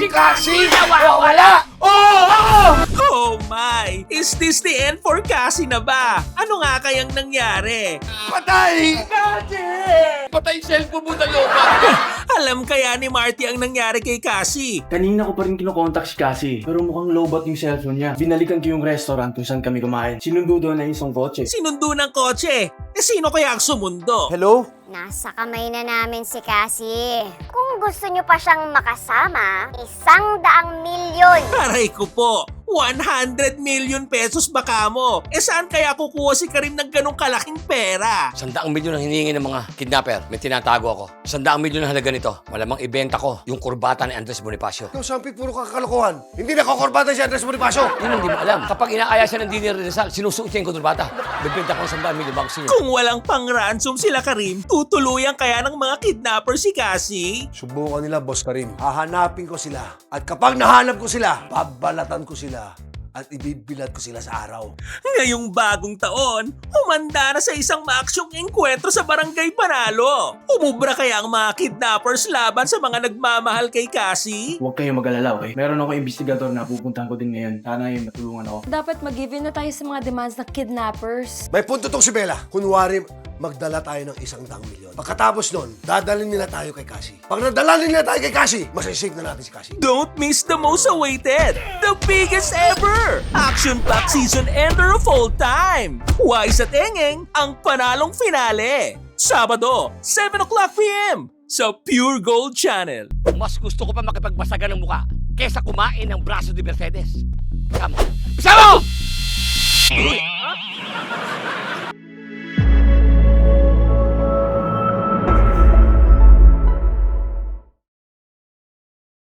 Si Cassie! Nawawala! Oh my! Is this the end for Cassie na ba? Ano nga kayang nangyari? Patay! Cassie! Patay yung cellphone mo na lobat! Alam kaya ni Marty ang nangyari kay Cassie? Kanina ko pa rin kinokontak si Cassie, pero mukhang lowbat yung cellphone niya. Binalikan ko yung restaurant kung saan kami kumain. Sinundo doon na isang kotse. Sinundo ng kotse. Sino kaya ang sumundo? Hello? Nasa kamay na namin si Cassie. Kung gusto nyo pa siyang makasama, 100 milyon. Aray ko po, 100 million pesos baka mo. Saan kaya kukuha si Karim ng ganong kalaking pera? 100 milyon ang hinihingi ng mga kidnapper. May tinatago ako. 100 milyon ang halaga nito. Malamang ibenta ko yung kurbata ni Andres Bonifacio. Ikaw, Sampit, puro kakalokohan. Hindi nakukurbatan si Andres Bonifacio. Yun hindi mo alam. Kapag inaaya siya ng Dini Rizal, sinusuot niya yung kurbata. Bibenta ko ng 100 milyon bago siya. Kung walang pang-ransom sila Karim, tutuluyan kaya ng mga kidnapper si Cassie? Subukan nila, Boss Karim. Hahanapin ko sila. At kapag nahanap ko sila, babalatan ko sila. At ibibilad ko sila sa araw. Ngayong bagong taon, humanda na sa isang maaksyong engkwentro sa Barangay Panalo. Umubra kaya ang mga kidnappers laban sa mga nagmamahal kay Cassie? Huwag kayong mag-alala, okay? Meron akong investigador na pupuntahan ko din ngayon. Sana yung matulungan ako. Dapat mag-give in na tayo sa mga demands ng kidnappers. May punto tong si Bella. Kunwari, magdala tayo ng 100 milyon. Pagkatapos nun, dadalhin nila tayo kay Cassie. Pag nadala nila tayo kay Cassie, masisave na natin si Cassie. Don't miss the most awaited, the biggest ever, action-packed season ender of all time. Wise at Engeng, ang panalong finale. Sabado, 7 o'clock p.m. sa Pure Gold Channel. Mas gusto ko pa makipagbasagan ng muka kesa kumain ng braso de Mercedes. Come on. Bisa mo!